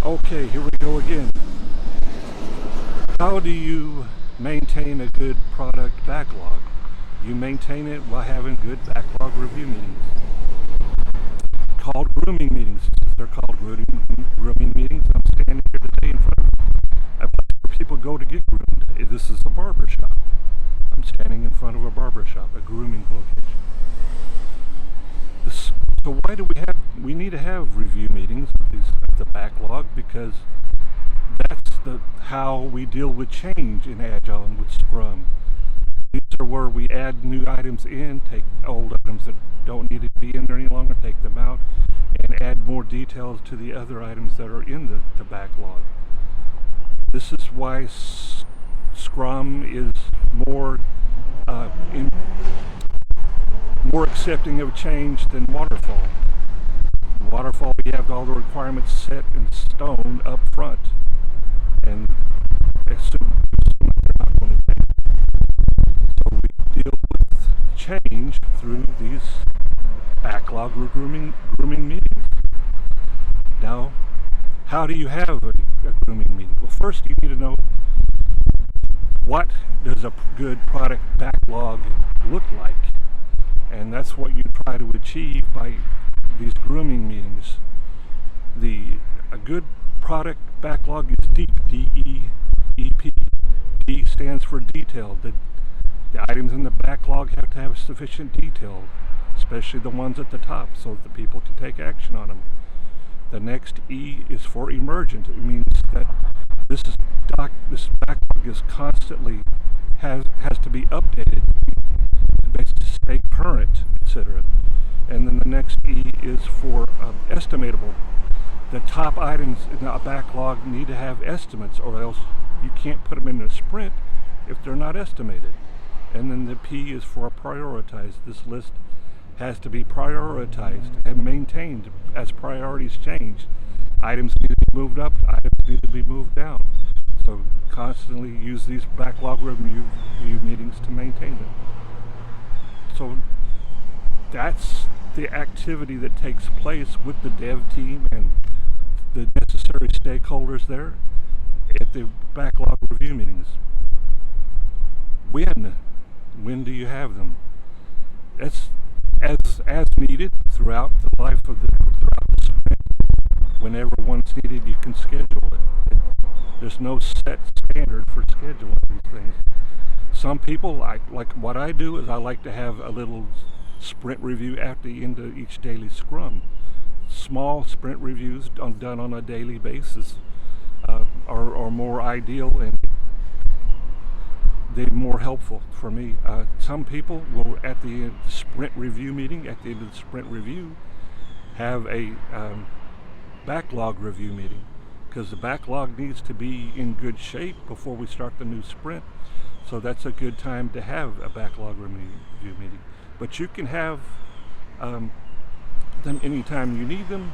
Okay, here we go again. How do you maintain a good product backlog? You maintain it by having good backlog review meetings. Called grooming meetings. They're called grooming meetings. I'm standing here today in front of a place where people go to get groomed. This is a barber shop. I'm standing in front of a barber shop, a grooming location. So why do we need to have review meetings of the backlog? Because that's how we deal with change in Agile and with Scrum. These are where we add new items in, take old items that don't need to be in there any longer, take them out, and add more details to the other items that are in the backlog. This is why Scrum is more accepting of change than Waterfall. In Waterfall, you have all the requirements set in stone up front, and assume they're not going to change. So we deal with change through these backlog grooming meetings. Now, how do you have a grooming meeting? Well, first you need to know, what does a good product backlog look like? And that's what you try to achieve by these grooming meetings. A good product backlog is deep, D-E-E-P. D stands for detail. The items in the backlog have to have sufficient detail, especially the ones at the top, so that the people can take action on them. The next E is for emergent. It means that this backlog is constantly has to be updated to stay current, etc. And then the next E is for estimatable. The top items in a backlog need to have estimates, or else you can't put them in a sprint if they're not estimated. And then the P is for prioritize. This list has to be prioritized and maintained as priorities change. Items need to be moved up, items need to be moved down. So constantly use these backlog review meetings to maintain them. So that's the activity that takes place with the dev team and the necessary stakeholders there at the backlog review meetings. When do you have them? It's as needed throughout the life of throughout the sprint. Whenever one's needed, you can schedule it. There's no set standard for scheduling these things. Some people, like what I do, is I like to have a little sprint review at the end of each daily scrum. Small sprint reviews done on a daily basis are more ideal, and they're more helpful for me. Some people will, at the sprint review meeting, at the end of the sprint review, have a backlog review meeting, because the backlog needs to be in good shape before we start the new sprint. So that's a good time to have a backlog review meeting. But you can have them anytime you need them,